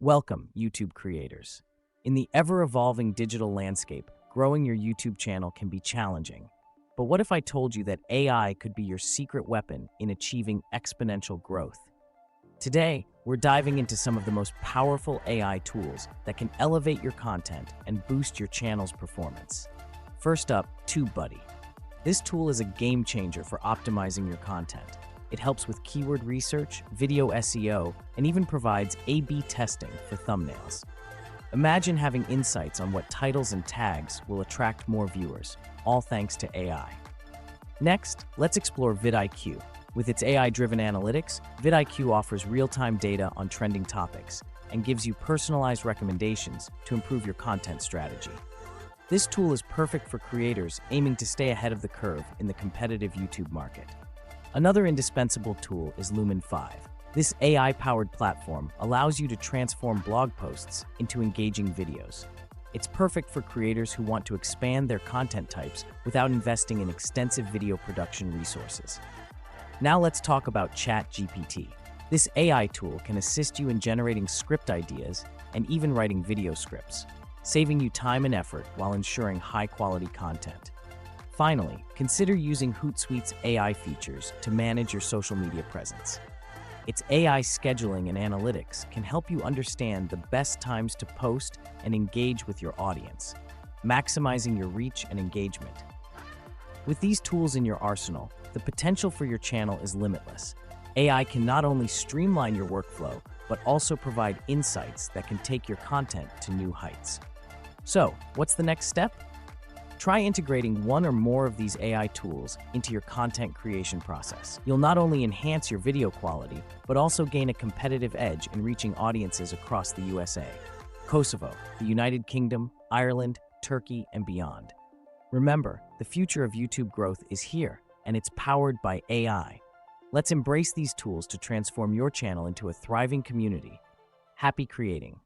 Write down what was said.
Welcome, YouTube creators. In the ever-evolving digital landscape, growing your YouTube channel can be challenging. But what if I told you that AI could be your secret weapon in achieving exponential growth? Today, we're diving into some of the most powerful AI tools that can elevate your content and boost your channel's performance. First up, TubeBuddy. This tool is a game changer for optimizing your content. It helps with keyword research, video SEO, and even provides A/B testing for thumbnails. Imagine having insights on what titles and tags will attract more viewers, all thanks to AI. Next, let's explore vidIQ. With its AI-driven analytics, vidIQ offers real-time data on trending topics and gives you personalized recommendations to improve your content strategy. This tool is perfect for creators aiming to stay ahead of the curve in the competitive YouTube market. Another indispensable tool is Lumen 5. This AI-powered platform allows you to transform blog posts into engaging videos. It's perfect for creators who want to expand their content types without investing in extensive video production resources. Now let's talk about ChatGPT. This AI tool can assist you in generating script ideas and even writing video scripts, saving you time and effort while ensuring high-quality content. Finally, consider using Hootsuite's AI features to manage your social media presence. Its AI scheduling and analytics can help you understand the best times to post and engage with your audience, maximizing your reach and engagement. With these tools in your arsenal, the potential for your channel is limitless. AI can not only streamline your workflow, but also provide insights that can take your content to new heights. So, what's the next step? Try integrating one or more of these AI tools into your content creation process. You'll not only enhance your video quality, but also gain a competitive edge in reaching audiences across the USA, Kosovo, the United Kingdom, Ireland, Turkey, and beyond. Remember, the future of YouTube growth is here, and it's powered by AI. Let's embrace these tools to transform your channel into a thriving community. Happy creating!